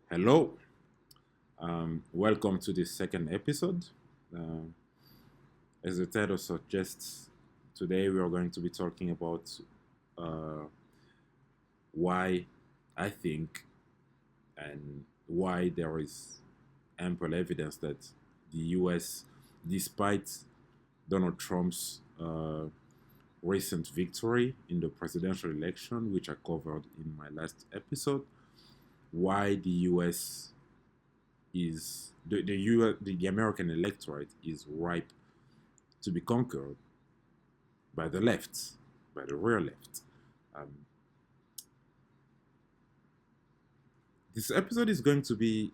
Hello, welcome to the second episode. As the title suggests, today we are going to be talking about uh, why I think and why there is ample evidence that the US, despite Donald Trump's recent victory in the presidential election, which I covered in my last episode, why the US is the American electorate is ripe to be conquered by the left, by the real left. Um, this episode is going to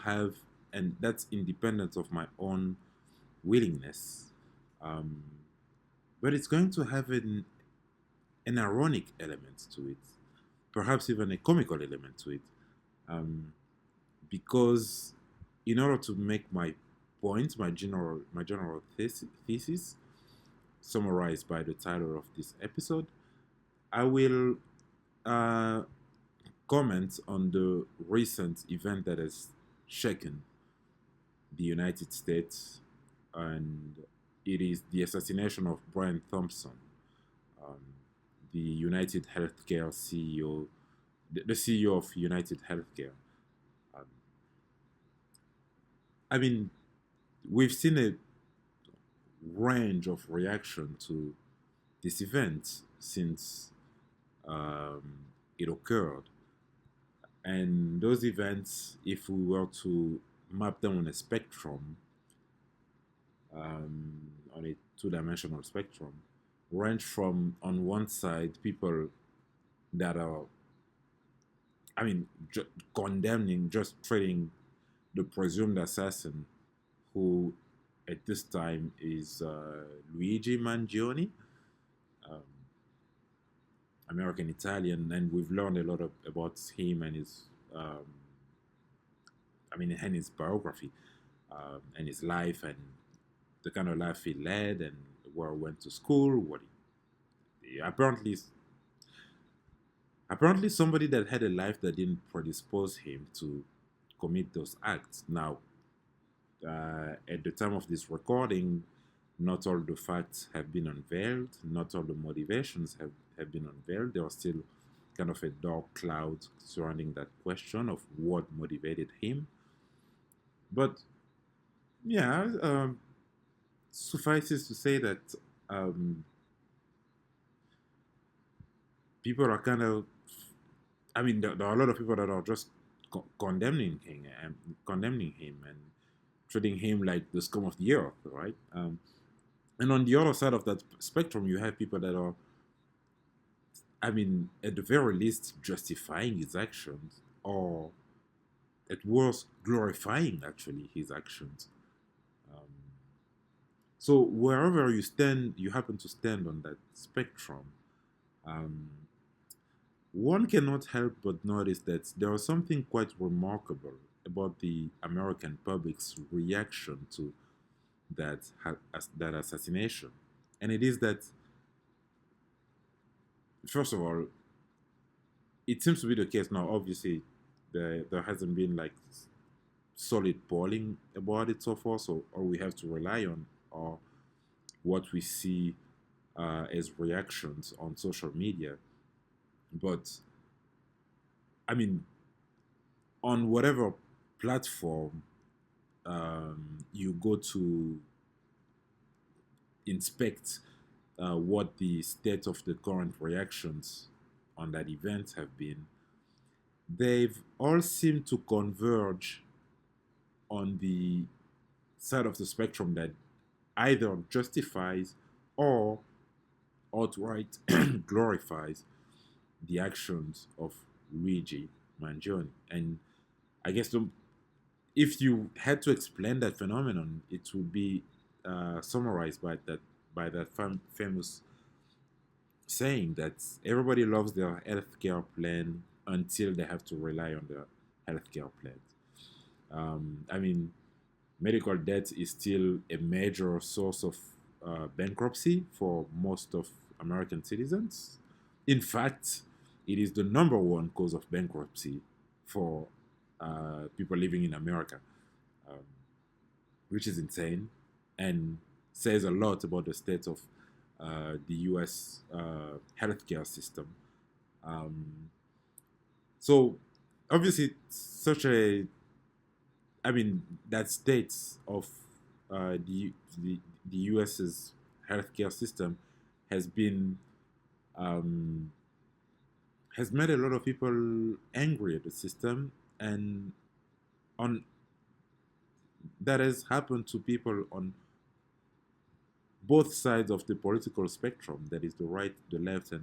have, and that's independent of my own willingness, um, but it's going to have an ironic element to it, perhaps even a comical element to it, um, because in order to make my point, my general thesis, summarized by the title of this episode, I will uh, comment on the recent event that has shaken the United States, and it is the assassination of Brian Thompson, um, the United Healthcare CEO, the CEO of United Healthcare. Um, I mean, we've seen a range of reaction to this event since um, it occurred. And those events, if we were to map them on a spectrum, on a two-dimensional spectrum, range from on one side people that are, condemning, just treating the presumed assassin, who at this time is Luigi Mangione, um, American Italian, and we've learned a lot about him and his, um, and his biography, and his life, and the kind of life he led, and where he went to school. Apparently somebody that had a life that didn't predispose him to commit those acts. Now, at the time of this recording, not all the facts have been unveiled, not all the motivations have been unveiled. There are still kind of a dark cloud surrounding that question of what motivated him. But yeah, suffices to say that um, people are kind of, there are a lot of people that are just condemning him and treating him like the scum of the earth, right? And on the other side of that spectrum, you have people that are, at the very least, justifying his actions, or at worst, glorifying actually his actions. Um, so wherever you stand, you happen to stand on that spectrum. Um, One cannot help but notice that there was something quite remarkable about the American public's reaction to that assassination, and it is that, first of all, it seems to be the case now. Obviously, there hasn't been like solid polling about it so far, so all we have to rely on are what we see as reactions on social media. But I mean, on whatever platform you go to inspect what the state of the current reactions on that event have been, they've all seemed to converge on the side of the spectrum that either justifies or outright glorifies the actions of Luigi Mangione. And I guess if you had to explain that phenomenon, it would be summarized by that famous saying that everybody loves their healthcare plan until they have to rely on their healthcare plan. Medical debt is still a major source of bankruptcy for most of American citizens. In fact, it is the number one cause of bankruptcy for people living in America, um, which is insane and says a lot about the state of the US healthcare system. Um, so, obviously, such a, I mean, that states of the the US's healthcare system has been um, has made a lot of people angry at the system, and on that has happened to people on both sides of the political spectrum. That is the right, the left,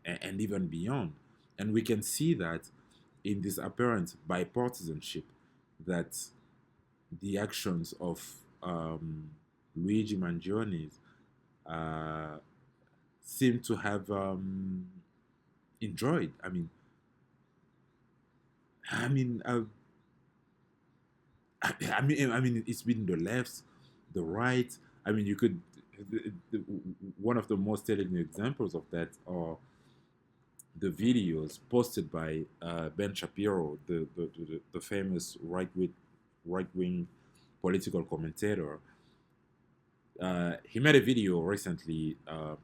and even beyond. And we can see that in this apparent bipartisanship that the actions of Luigi Mangione uh, seem to have enjoyed. I mean, it's been the left, the right. I mean, you could. One of the most telling examples of that are the videos posted by Ben Shapiro, the famous right wing political commentator. He made a video recently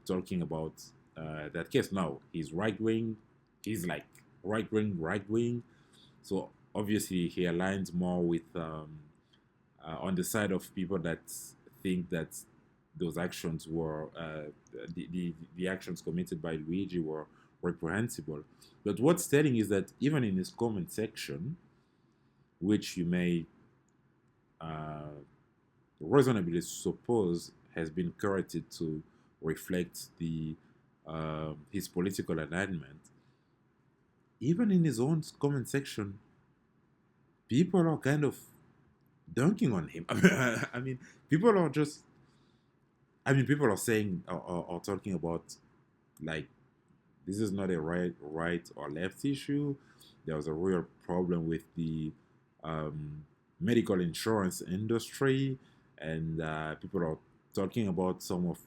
talking about that case. Now he's right wing. He's like right wing. So obviously he aligns more with on the side of people that think that those actions were the actions committed by Luigi were reprehensible. But what's telling is that even in his comment section, which you may uh, reasonably suppose has been corrected to reflect the his political alignment, even in his own comment section, people are kind of dunking on him. I mean, people are just. I mean, people are saying or talking about like this is not a right or left issue. There was a real problem with the um, medical insurance industry, and people are talking about some of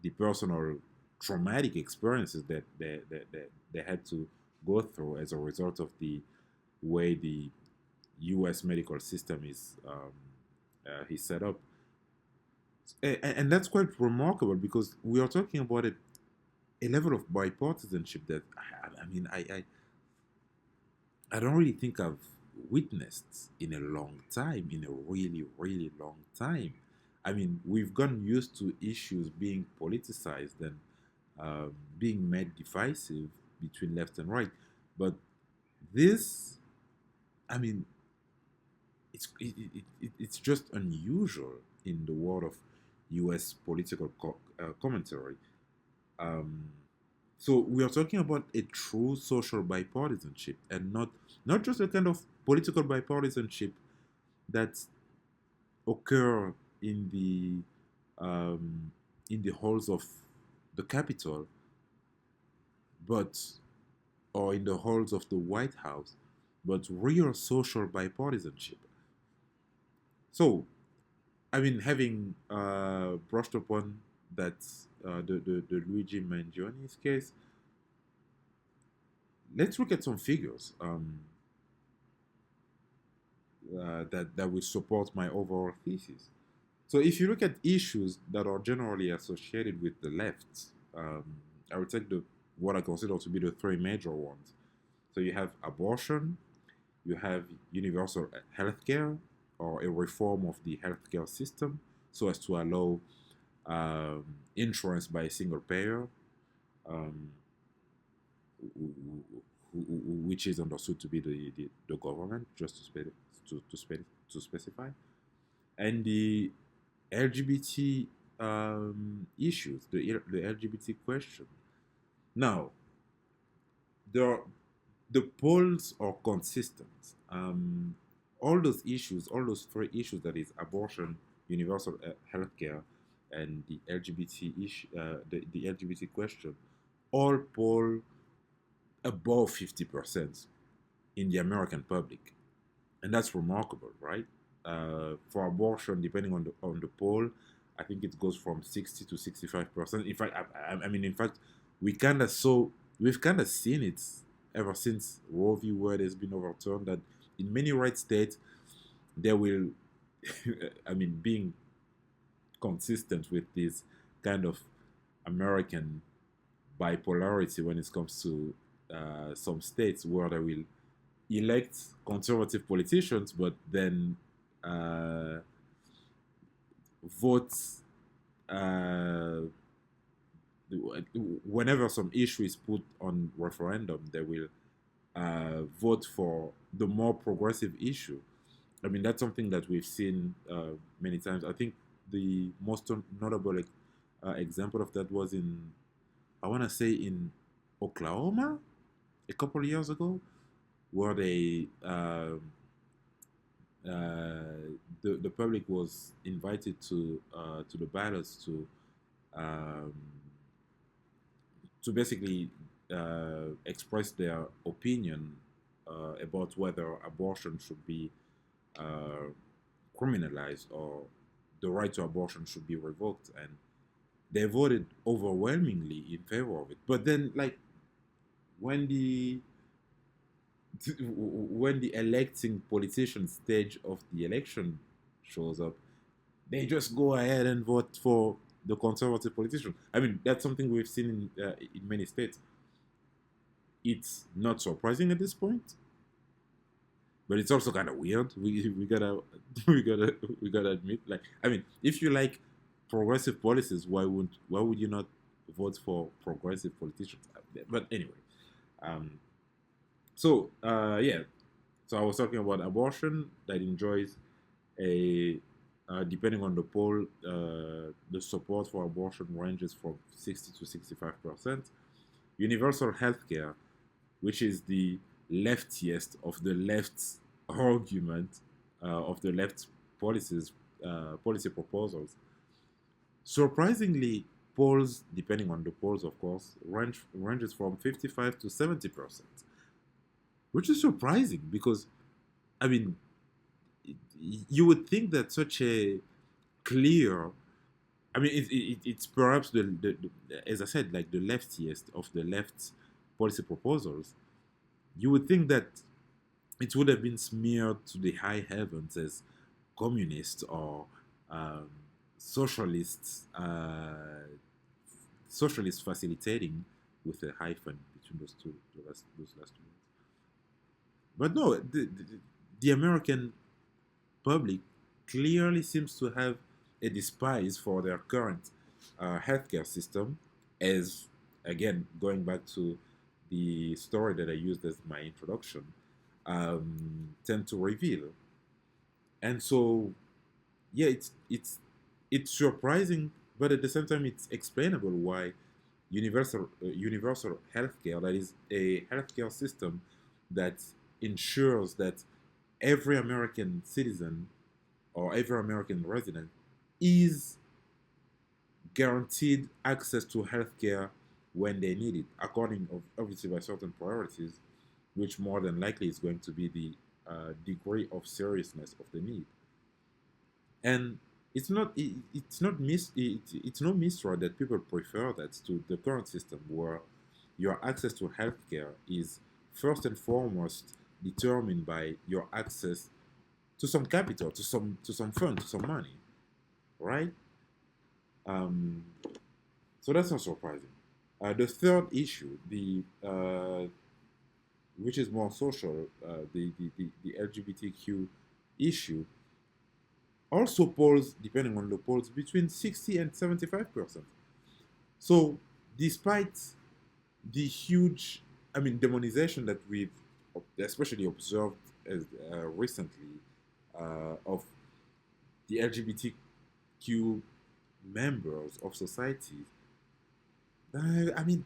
the personal traumatic experiences that they had to go through as a result of the way the U.S. medical system is set up. And that's quite remarkable because we are talking about a level of bipartisanship that I don't really think I've witnessed in a long time, in a really, really long time. I mean, we've gotten used to issues being politicized and being made divisive between left and right. But this, I mean, it's just unusual in the world of U.S. political commentary. Um, so we are talking about a true social bipartisanship, and not just a kind of political bipartisanship that occur um, in the halls of the Capitol, but or in the halls of the White House, but real social bipartisanship. So I mean, having brushed upon that the Luigi Mangioni's case, let's look at some figures that will support my overall thesis. So, if you look at issues that are generally associated with the left, um, I would take the what I consider to be the three major ones. So, you have abortion, you have universal healthcare, or a reform of the healthcare system, so as to allow insurance by a single payer, um, which is understood to be the government, just to specify, and the LGBT issues, the LGBT question. Now, the the polls are consistent. All those issues, all those three issues, that is abortion, universal healthcare, and the LGBT issue, the LGBT question, all poll above 50% in the American public, and that's remarkable, right? For abortion, depending on the poll, I think it goes from 60 to 65%. In fact, I mean, in fact, we kind of so we've kind of seen it ever since Roe v. Wade has been overturned, that in many red states there will, I mean, being consistent with this kind of American bipolarity when it comes to some states where they will elect conservative politicians, but then uh, vote uh, whenever some issue is put on referendum, they will vote for the more progressive issue. I mean, that's something that we've seen many times. I think the most notable example of that was in, I want to say, in Oklahoma a couple of years ago, where the public was invited to the ballots um, to basically express their opinion about whether abortion should be uh, criminalized or the right to abortion should be revoked, and they voted overwhelmingly in favor of it. But then, like, when the when the electing politician stage of the election shows up, they just go ahead and vote for the conservative politician. I mean, that's something we've seen in many states. It's not surprising at this point, but it's also kind of weird. We gotta we gotta admit, like, I mean, if you like progressive policies, why would you not vote for progressive politicians? But anyway, um, yeah, so I was talking about abortion that enjoys a depending on the poll, the support for abortion ranges from 60 to 65%. Universal healthcare, which is the leftiest of the left's argument of the left policies, policy proposals. Surprisingly, polls, depending on the polls, of course, ranges from 55 to 70%, which is surprising because, I mean, you would think that such a clear, I mean, it's perhaps as I said, like the leftiest of the left's policy proposals. You would think that it would have been smeared to the high heavens as communist or um, socialists, socialist facilitating with a hyphen between those last two words. But no, the American public clearly seems to have a despise for their current healthcare system, as, again, going back to the story that I used as my introduction, tend to reveal. And so, yeah, it's surprising, but at the same time, it's explainable why universal healthcare, that is a healthcare system that ensures that every American citizen or every American resident is guaranteed access to healthcare when they need it, according obviously by certain priorities, which more than likely is going to be the degree of seriousness of the need. And it's no mystery that people prefer that to the current system where your access to healthcare is first and foremost determined by your access to some capital, to some fund, to some money, right? Um, so that's not surprising. The third issue, the which is more social, the LGBTQ issue, also polls, depending on the polls, between 60 and 75%. So, despite the huge, I mean, demonization that we've especially observed as, recently of the LGBTQ members of society, I mean,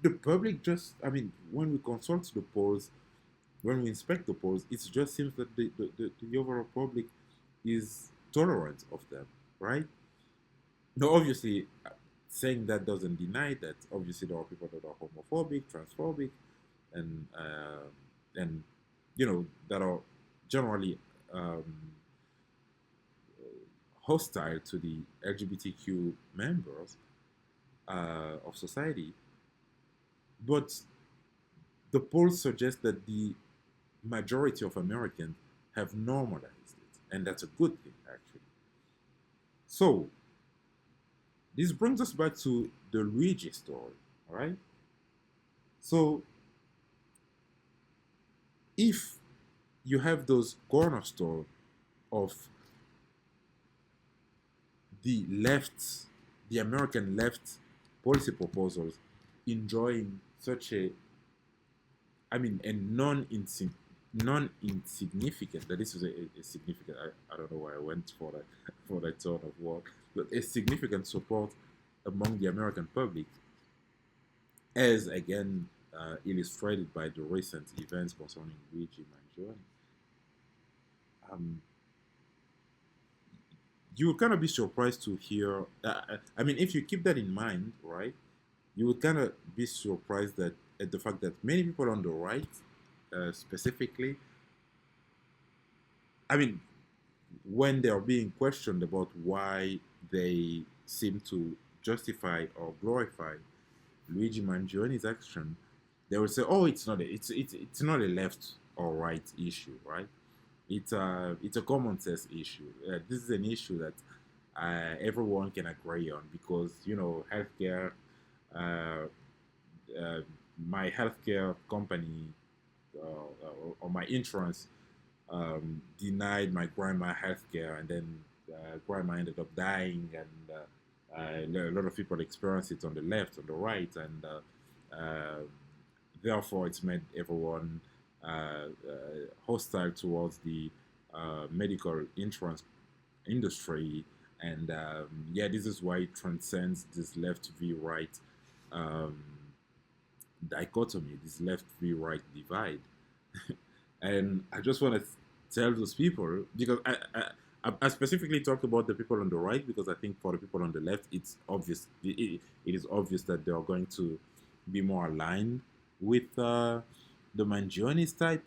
the public just, I mean, when we consult the polls, when we inspect the polls, it just seems that the overall public is tolerant of them, right? Now, obviously, saying that doesn't deny that obviously there are people that are homophobic, transphobic, and that are generally um, hostile to the LGBTQ members of society. But the polls suggest that the majority of Americans have normalized it, and that's a good thing, actually. So, this brings us back to the Luigi story, all right? So, if you have those cornerstone of the left, the American left policy proposals enjoying such a, I mean, a non-insignificant. That this is a significant. I don't know why I went for that for that sort of word, but a significant support among the American public, as again illustrated by the recent events concerning Luigi Mangione. Um, you would kind of be surprised to hear. I mean, if you keep that in mind, right, you would kind of be surprised that at the fact that many people on the right, specifically, I mean, when they are being questioned about why they seem to justify or glorify Luigi Mangione's action, they will say, "Oh, it's not a left or right issue, right? It's a common sense issue. This is an issue that everyone can agree on because healthcare. Uh, uh, my healthcare company or my insurance denied my grandma healthcare, and then grandma ended up dying, and a lot of people experience it on the left, on the right, and therefore it's made everyone hostile towards the medical insurance industry. And yeah, this is why it transcends this left v right um, dichotomy, this left v right divide. And I just want to tell those people because I specifically talked about the people on the right because I think for the people on the left, it's obvious. It is obvious that they are going to be more aligned with the Mangionis type.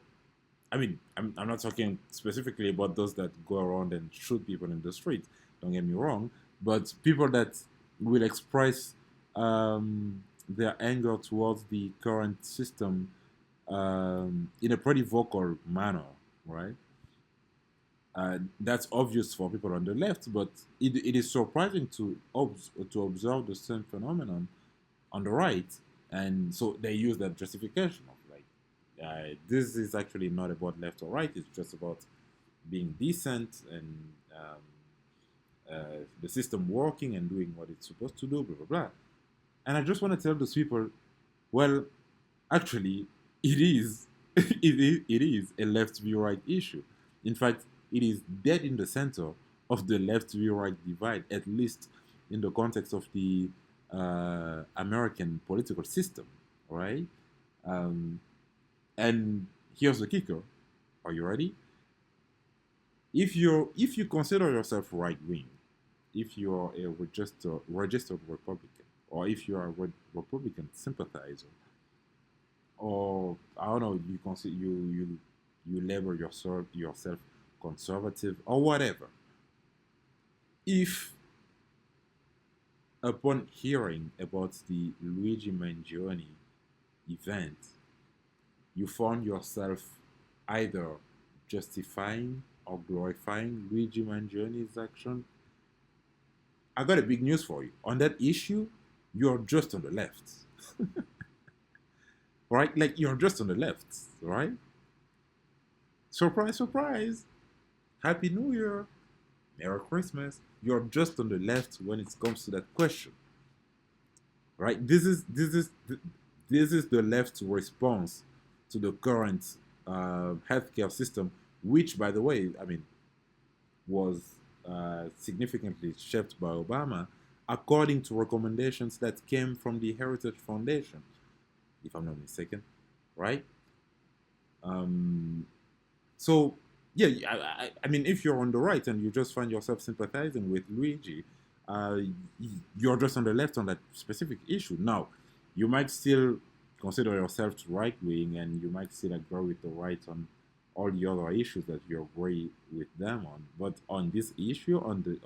I mean, I'm not talking specifically about those that go around and shoot people in the street. Don't get me wrong, but people that will express their anger towards the current system in a pretty vocal manner, right? That's obvious for people on the left, but it is surprising to observe the same phenomenon on the right, and so they use that justification of like, this is actually not about left or right; it's just about being decent and the system working and doing what it's supposed to do, blah blah blah. And I just want to tell those people, well, actually, it is, it is a left v right issue. In fact, it is dead in the center of the left v right divide, at least in the context of the American political system, right? Um, and here's the kicker: are you ready? If you consider yourself right wing, if you are a registered Republican, or if you are a Republican sympathizer, or I don't know, you consider you label yourself conservative or whatever. If upon hearing about the Luigi Mangione event, you found yourself either justifying or glorifying Luigi Mangione's action, I got a big news for you. On that issue, you're just on the left. Right? Like you're just on the left, right? Surprise, surprise. Happy New Year. Merry Christmas. You're just on the left when it comes to that question. Right? This is the left's response to the current healthcare system, which, by the way, I mean, was significantly shaped by Obama, according to recommendations that came from the Heritage Foundation, if I'm not mistaken, right? Um, so, yeah, I mean, if you're on the right and you just find yourself sympathizing with Luigi, uh, you're just on the left on that specific issue. Now, you might still consider yourself right wing and you might still agree with the right on all the other issues that you agree with them on. But on this issue, on the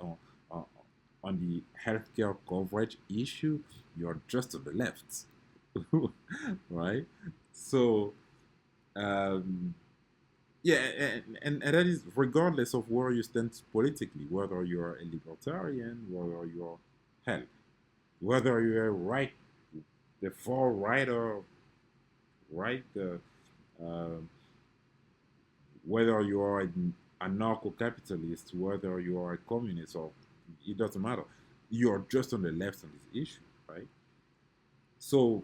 healthcare coverage issue, you're just on the left, right? So um, yeah, and that is regardless of where you stand politically, whether you are a libertarian, whether you are hell, whether you are right, the far right or right, uh, whether you are an anarcho-capitalist, whether you are a communist, or it doesn't matter. You are just on the left on this issue, right? So,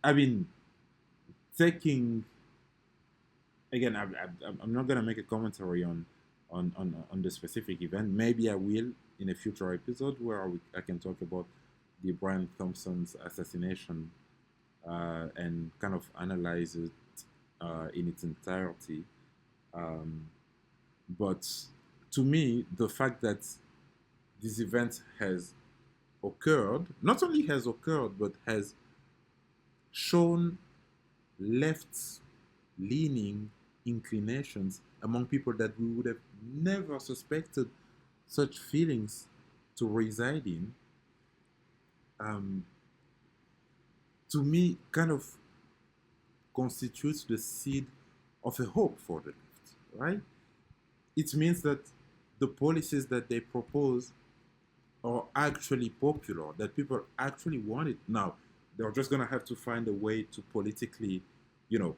I mean, taking again, I'm not gonna make a commentary on the specific event. Maybe I will in a future episode where I can talk about the Brian Thompson's assassination and kind of analyze it in its entirety. Um, but to me, the fact that this event has occurred, not only has occurred, but has shown left leaning inclinations among people that we would have never suspected such feelings to reside in, um, to me, kind of constitutes the seed of a hope for the left, right? It means that the policies that they propose are actually popular, that people actually want it. Now, they're just going to have to find a way to politically, you know,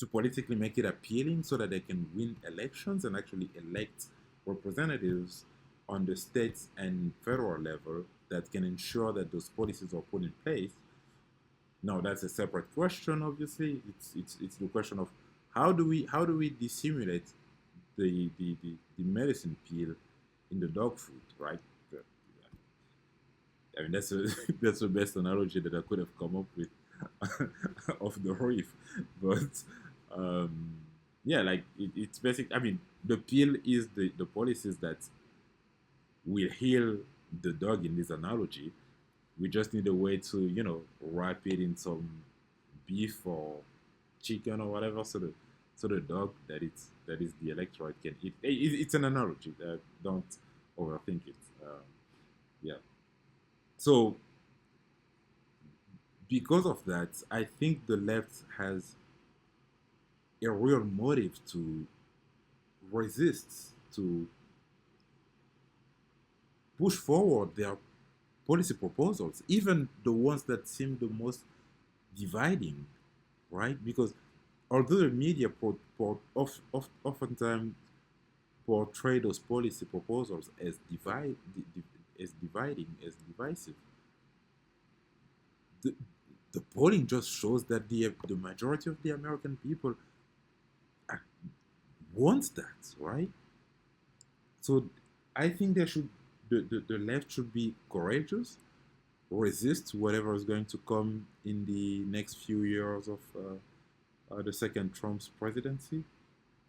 to politically make it appealing so that they can win elections and actually elect representatives on the state and federal level that can ensure that those policies are put in place. Now that's a separate question. Obviously, it's the question of how do we dissimulate the medicine pill in the dog food, right? I mean that's that's the best analogy that I could have come up with of the reef, but um, yeah, like it's basic. I mean, the pill is the policies that will heal the dog in this analogy. We just need a way to wrap it in some beef or chicken or whatever, so the dog that is the electorate can eat. It's an analogy. Don't overthink it. Yeah. So because of that, I think the left has a real motive to resist, to push forward their policy proposals, even the ones that seem the most dividing, right? Because although the media oftentimes portray those policy proposals as as dividing, as divisive, the, the polling just shows that the majority of the American people want that, right? So I think the left should be courageous, resist whatever is going to come in the next few years of the second Trump's presidency,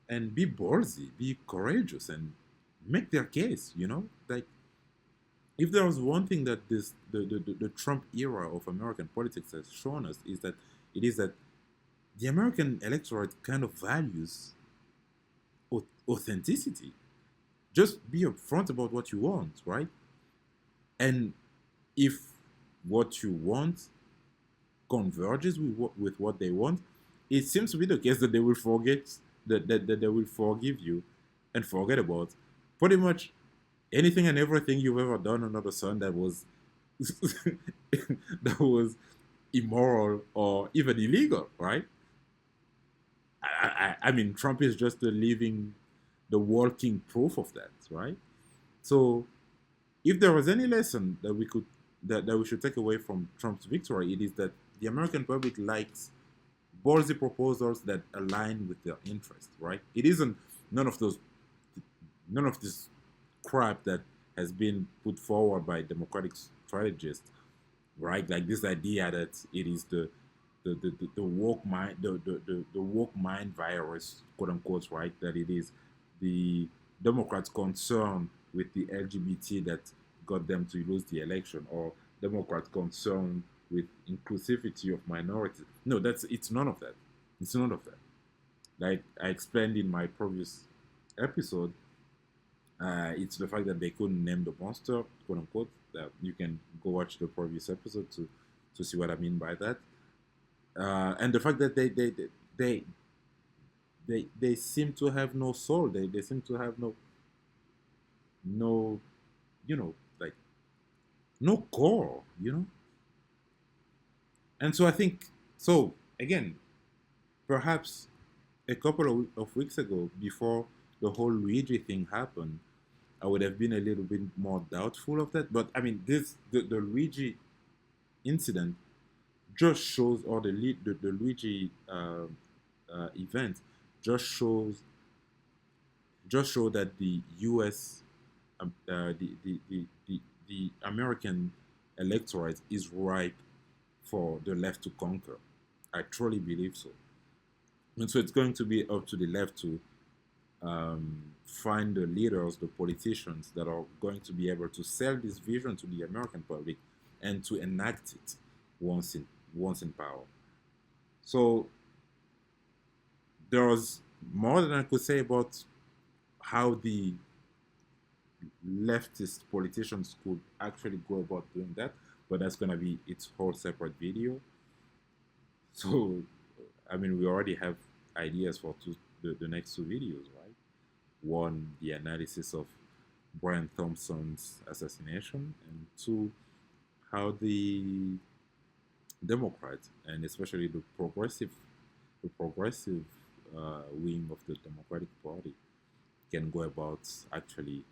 and be ballsy, be courageous, and make their case. Like if there was one thing that the Trump era of American politics has shown us is that the American electorate kind of values authenticity. Just be upfront about what you want, right? And if what you want converges with what they want, it seems to be the case that they will forget that they will forgive you and forget about pretty much anything and everything you've ever done under the sun that was that was immoral or even illegal, right? I mean, Trump is just the walking proof of that, right? So, if there was any lesson that we should take away from Trump's victory, it is that the American public likes ballsy proposals that align with their interests, right? It isn't none of those none of this crap that has been put forward by democratic strategists, right? Like this idea that it is the woke mind the woke mind virus, quote unquote, right? That it is the Democrats' concern with the LGBT that got them to lose the election, or Democrats' concern with inclusivity of minorities. No, it's none of that. It's none of that. Like I explained in my previous episode, it's the fact that they couldn't name the monster, quote unquote. That you can go watch the previous episode to see what I mean by that. And the fact that they they seem to have no soul. They seem to have no you know like no core. And so I think so again. Perhaps a couple of weeks ago, before the whole Luigi thing happened, I would have been a little bit more doubtful of that. But I mean, the Luigi incident just shows, or the Luigi event just show that the U.S. The American electorate is ripe for the left to conquer. I truly believe so, and so it's going to be up to the left to find the leaders, the politicians that are going to be able to sell this vision to the American public and to enact it once in power. So there was more than I could say about how the leftist politicians could actually go about doing that, but that's gonna be its whole separate video. So I mean, we already have ideas for the next two videos, right? One, the analysis of Brian Thompson's assassination, and two, how the Democrats, and especially the progressive wing of the Democratic Party, can go about actually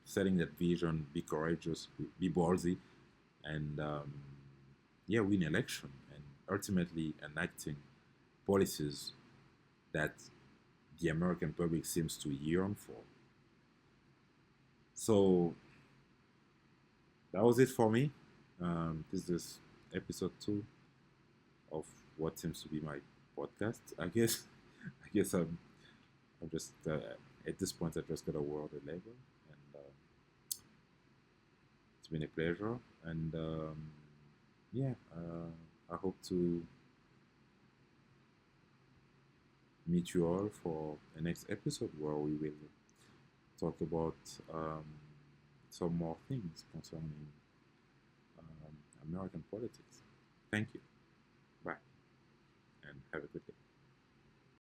setting that vision, be courageous, be ballsy, and yeah, win election, and ultimately enacting policies that the American public seems to yearn for. So that was it for me. This is episode 2 of what seems to be my podcast. I guess. I guess I'm just at this point I just got a word a label, and it's been a pleasure. And yeah, I hope to meet you all for the next episode where we will talk about um, some more things concerning American politics. Thank you. Bye, and have a good day.